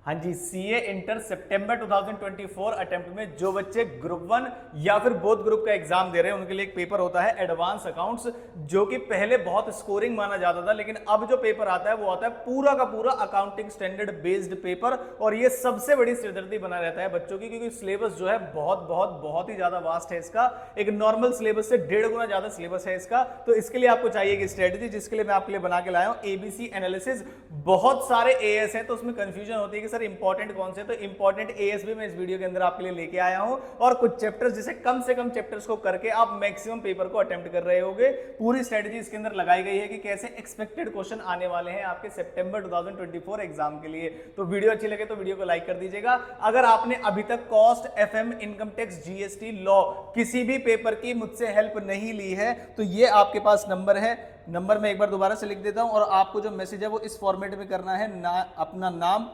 हाँ जी, CA inter सितंबर 2024 attempt में जो बच्चे ग्रुप 1 या फिर बोथ ग्रुप का एग्जाम दे रहे हैं उनके लिए एक पेपर होता है एडवांस अकाउंट्स, जो कि पहले बहुत स्कोरिंग माना जाता था, लेकिन अब जो पेपर आता है वो आता है पूरा का पूरा अकाउंटिंग स्टैंडर्ड बेस्ड पेपर। और ये सबसे बड़ी सिरदर्दी बना रहता है बच्चों की, क्योंकि सिलेबस जो है बहुत ही ज्यादा वास्ट है इसका। एक नॉर्मल सिलेबस से 1.5 गुना ज्यादा सिलेबस है इसका। तो इसके लिए आपको चाहिए एक स्ट्रेटेजी, जिसके लिए मैं आपके लिए बना के लाया हूं एबीसी एनालिसिस। बहुत सारे एएस हैं तो उसमें कंफ्यूजन होती है कि सर इंपॉर्टेंट कौन से, तो इंपॉर्टेंट एएस भी मैं इस वीडियो के अंदर आपके लिए लेके आया हूं। और कुछ चैप्टर्स, जिसे कम से कम चैप्टर्स को करके आप मैक्सिमम पेपर को अटेम्प्ट कर रहे होगे। पूरी स्ट्रेटजी इसके अंदर लगाई गई है कि कैसे एक्सपेक्टेड क्वेश्चन आने वाले हैं आपके सितंबर 2024 एग्जाम के लिए। तो वीडियो अच्छी लगे तो वीडियो को लाइक कर दीजिएगा। अगर आपने अभी तक cost, FM, income tax, GST, law किसी भी पेपर की मुझसे हेल्प नहीं ली है तो ये आपके पास नंबर है। नंबर मैं एक बार दोबारा से लिख देता हूं, और आपको जो मैसेज है वो इस फॉर्मेट में करना है अपना नाम,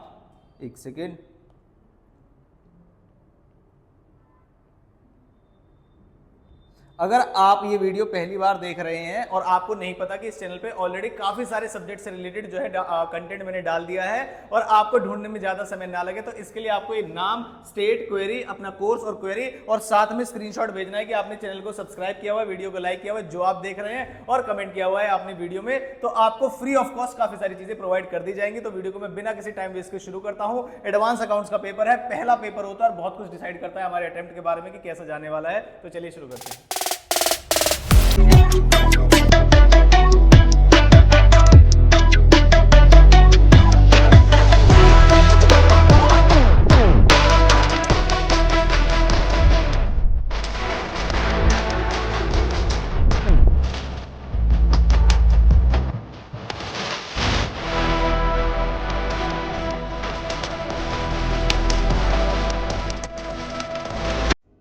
एक सेकेंड, अगर आप ये वीडियो पहली बार देख रहे हैं और आपको नहीं पता कि इस चैनल पे ऑलरेडी काफी सारे सब्जेक्ट से रिलेटेड जो है कंटेंट मैंने डाल दिया है और आपको ढूंढने में ज्यादा समय ना लगे, तो इसके लिए आपको ये नाम, स्टेट, क्वेरी, अपना कोर्स और क्वेरी, और साथ में स्क्रीनशॉट भेजना है कि आपने चैनल को सब्सक्राइब किया हुआ है, वीडियो को लाइक किया हुआ है जो आप देख रहे हैं, और कमेंट किया हुआ है आपने वीडियो में। तो आपको फ्री ऑफ कॉस्ट काफी सारी चीजें प्रोवाइड कर दी जाएंगी। तो वीडियो को मैं बिना किसी टाइम वेस्ट के शुरू करता हूं। एडवांस अकाउंट्स का पेपर है, पहला पेपर होता है और बहुत कुछ डिसाइड करता है हमारे अटेम्प्ट के बारे में कि कैसा जाने वाला है। तो चलिए शुरू करते हैं।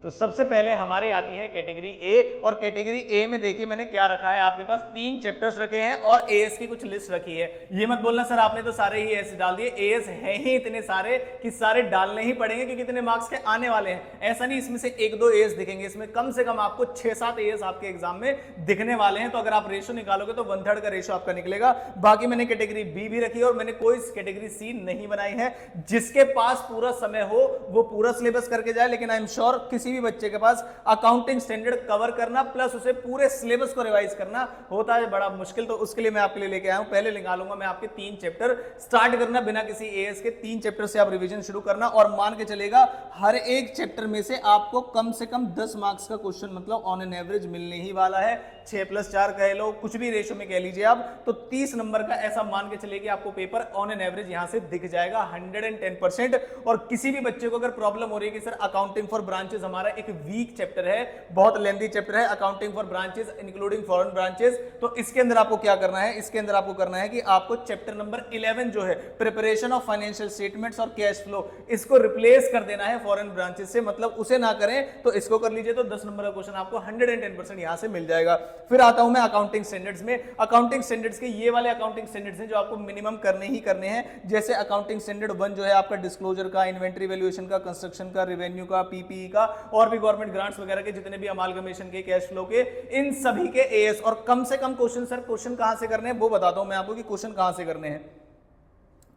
तो सबसे पहले हमारे आती है कैटेगरी ए, और कैटेगरी ए में देखिए मैंने क्या रखा है, आपके पास 3 चैप्टर्स रखे हैं और एएस की कुछ लिस्ट रखी है। ये मत बोलना सर आपने तो सारे ही एएस डाल दिए, एएस है ही इतने सारे कि सारे डालने ही पड़ेंगे क्योंकि इतने मार्क्स के आने वाले हैं। ऐसा नहीं इसमें से 1-2 एएस दिखेंगे, इसमें कम से कम आपको 6-7 एएस आपके एग्जाम में दिखने वाले हैं। तो अगर आप रेशो निकालोगे तो 1/3 का रेशो आपका निकलेगा। बाकी मैंने कैटेगरी बी भी रखी है और मैंने कोई कैटेगरी सी नहीं बनाई है। जिसके पास पूरा समय हो वो पूरा सिलेबस करके जाए, लेकिन आई एम श्योर किसी भी बच्चे के पास अकाउंटिंग स्टैंडर्ड कवर करना प्लस उसे पूरे सिलेबस को रिवाइज करना होता है बड़ा मुश्किल। तो उसके लिए मैं आपके लिए लेके आया हूं, पहले निकालूंगा मैं आपके 3 चैप्टर। स्टार्ट करना बिना किसी एएस के 3 चैप्टर से आप रिवीजन शुरू करना, और मान के चलेगा हर एक चैप्टर में से आपको कम से कम 10 मार्क्स का क्वेश्चन मतलब ऑन एन एवरेज मिलने ही वाला है। 6+4 कह लो, कुछ भी रेशो में कह लीजिए आप, तो 30 नंबर का ऐसा मान के चलिए कि आपको पेपर ऑन एन एवरेज यहां से दिख जाएगा 110%। और किसी भी बच्चे को अगर प्रॉब्लम हो रही है कि सर अकाउंटिंग फॉर ब्रांचेस हमारा एक वीक चैप्टर है, बहुत लेंथी चैप्टर है, accounting for branches including foreign branches, तो इसके अंदर आपको क्या करना है, इसके अंदर आपको करना है कि आपको चैप्टर नंबर 11 जो है प्रिपरेशन ऑफ फाइनेंशियल स्टेटमेंट्स और कैश फ्लो, इसको रिप्लेस कर देना है फॉरेन ब्रांचेस से, मतलब उसे ना करें तो इसको कर लीजिए। तो 10 नंबर का क्वेश्चन आपको 110% यहां से मिल जाएगा। फिर आता हूं मैं अकाउंटिंग स्टैंडर्ड्स में। अकाउंटिंग स्टैंडर्ड्स के ये वाले अकाउंटिंग स्टैंडर्ड्स हैं जो आपको मिनिमम करने ही करने हैं। जैसे अकाउंटिंग स्टैंडर्ड 1 जो है आपका डिस्क्लोजर का, इन्वेंटरी वैल्यूएशन का, कंस्ट्रक्शन का, रेवेन्यू का, पीपीई का, और भी गवर्नमेंट ग्रांट्स वगैरह के जितने भी अमालगमेशन के, कैश फ्लो के, इन सभी के एएस। और कम से कम क्वेश्चन, सर क्वेश्चन कहां से करने हैं वो बताता हूं मैं आपको कि क्वेश्चन कहां से करने हैं।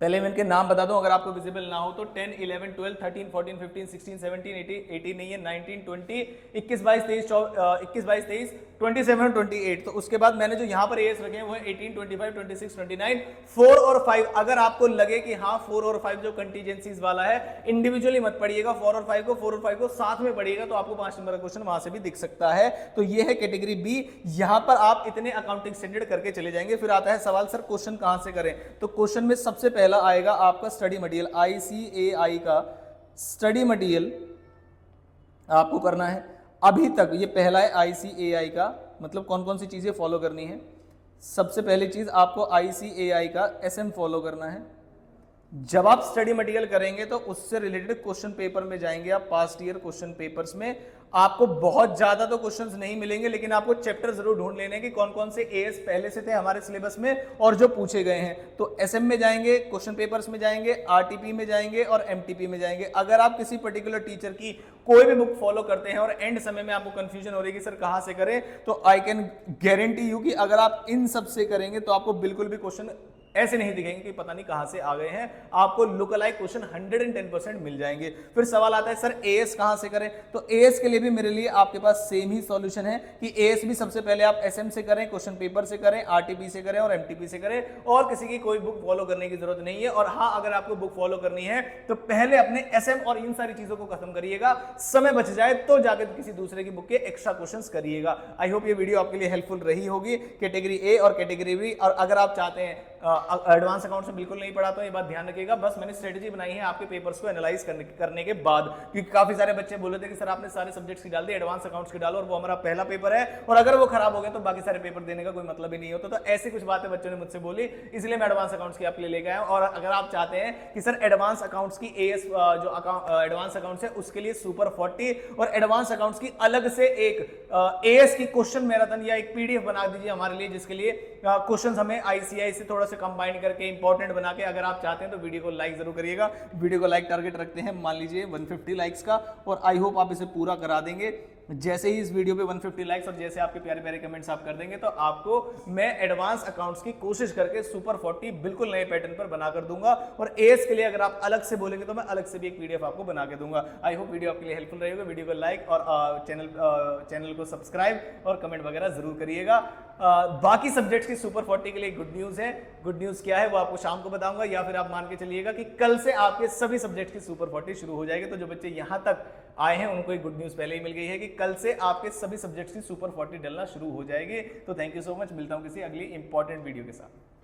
पहले मैं इनके नाम बता दूं अगर आपको विजिबल ना हो तो। 10, 11, 12, 13, 14, 15, 16, 17, 18 नहीं है, 19, 20, 21, 22, 23, 27, 28। तो उसके बाद मैंने जो यहां पर एएस रखे हैं वो है 18, 25, 26, 29, 4 और 5। अगर आपको लगे कि हाँ 4 और 5 जो कंटीजेंसीज वाला है, इंडिविजुअली मत पढ़िएगा 4 और 5 को साथ में पढ़िएगा, तो आपको 5 नंबर का क्वेश्चन वहां से भी दिख सकता है। तो ये है कैटेगरी बी, यहां पर आप इतने अकाउंटिंग स्टैंडर्ड करके चले जाएंगे। फिर आता है सवाल सर क्वेश्चन कहां से करें, तो क्वेश्चन में सबसे पहला आएगा आपका स्टडी मटेरियल, आईसीएआई का स्टडी मटेरियल आपको करना है। अभी तक ये पहला है आईसीएआई का, मतलब कौन कौन सी चीजें फॉलो करनी है। सबसे पहली चीज आपको आईसीएआई का एसएम फॉलो करना है। जब आप स्टडी मटेरियल करेंगे तो उससे रिलेटेड क्वेश्चन पेपर में जाएंगे आप, पास्ट ईयर क्वेश्चन पेपर्स में। आपको बहुत ज्यादा तो क्वेश्चंस नहीं मिलेंगे, लेकिन आपको चैप्टर जरूर ढूंढ लेने कि कौन कौन से एएस पहले से थे हमारे सिलेबस में और जो पूछे गए हैं। तो एसएम में जाएंगे, क्वेश्चन पेपर्स में जाएंगे, आरटीपी में जाएंगे और एमटीपी में जाएंगे। अगर आप किसी पर्टिकुलर टीचर की कोई भी बुक फॉलो करते हैं और एंड समय में आपको कंफ्यूजन हो रही है कि सर कहां से करें, तो आई कैन गारंटी यू कि अगर आप इन सब से करेंगे तो आपको बिल्कुल भी क्वेश्चन ऐसे नहीं दिखेंगे कि पता नहीं कहां से आ गए हैं। आपको लुक अलाइक क्वेश्चन 110% मिल जाएंगे। फिर सवाल आता है सर एएस कहां से करें, तो एएस के लिए भी मेरे लिए आपके पास सेम ही सॉल्यूशन है कि एएस भी सबसे पहले आप एसएम से करें, क्वेश्चन पेपर से करें, आरटीपी से करें और एमटीपी से करें, और किसी की कोई बुक फॉलो करने की जरूरत नहीं है। और हाँ, अगर आपको बुक फॉलो करनी है तो पहले अपने एसएम और इन सारी चीजों को खत्म करिएगा, समय बच जाए तो जाके किसी दूसरे की बुक के एक्स्ट्रा क्वेश्चंस करिएगा। आई होप ये वीडियो आपके लिए हेल्पफुल रही होगी कैटेगरी ए और कैटेगरी बी। और अगर आप चाहते हैं एडवांस अकाउंट से बिल्कुल नहीं पढ़ाता हूं, ये बात ध्यान रखिएगा। बस मैंने स्ट्रेटेजी बनाई है आपके पेपर्स को एनालाइज करने के बाद, क्योंकि काफी सारे बच्चे बोले थे कि सर आपने सारे सब्जेक्ट्स की डाल दी, एडवांस अकाउंट्स की डालो, और वो हमारा पहला पेपर है और अगर वो खराब हो गया तो बाकी सारे पेपर देने का कोई मतलब ही नहीं होता। तो ऐसी कुछ बातें बच्चों ने मुझसे बोली, इसलिए मैं एडवांस अकाउंट्स की आपके लिए लेके आया हूं। और अगर आप चाहते हैं कि सर एडवांस अकाउंट्स की एएस जो एडवांस अकाउंट्स है उसके लिए सुपर 40 और एडवांस अकाउंट्स की अलग से एक एएस की क्वेश्चन मैराथन या एक पीडीएफ बना दीजिए हमारे लिए, जिसके लिए क्वेश्चंस हमें आईसीआई से थोड़ा सा कंबाइन करके इंपॉर्टेंट बना के अगर आप चाहते हैं तो वीडियो को लाइक जरूर करिएगा। वीडियो को लाइक टारगेट रखते हैं मान लीजिए 150 लाइक्स का, और आई होप आप इसे पूरा करा देंगे। जैसे ही इस वीडियो पे 150 लाइक्स और जैसे आपके प्यारे प्यारे कमेंट्स आप कर देंगे तो आपको मैं एडवांस अकाउंट्स की कोशिश करके सुपर 40 बिल्कुल नए पैटर्न पर बना कर दूंगा। और एएस के लिए अगर आप अलग से बोलेंगे तो मैं अलग से भी एक पीडीएफ आपको बना के दूंगा। आई होप वीडियो आपके लिए हेल्पफुल रहेगा। वीडियो को लाइक और चैनल को सब्सक्राइब और कमेंट वगैरह जरूर करिएगा। बाकी सब्जेक्ट्स की सुपर 40 के लिए गुड न्यूज है। गुड न्यूज क्या है वो आपको शाम को बताऊंगा, या फिर आप मान के चलिएगा कि कल से आपके सभी सब्जेक्ट की सुपर 40 शुरू हो जाएगी। तो जो बच्चे यहां तक आए हैं उनको एक गुड न्यूज पहले ही मिल गई है कि कल से आपके सभी सब्जेक्ट्स की सुपर 40 डलना शुरू हो जाएगी। तो थैंक यू सो मच, मिलता हूं किसी अगली इंपॉर्टेंट वीडियो के साथ।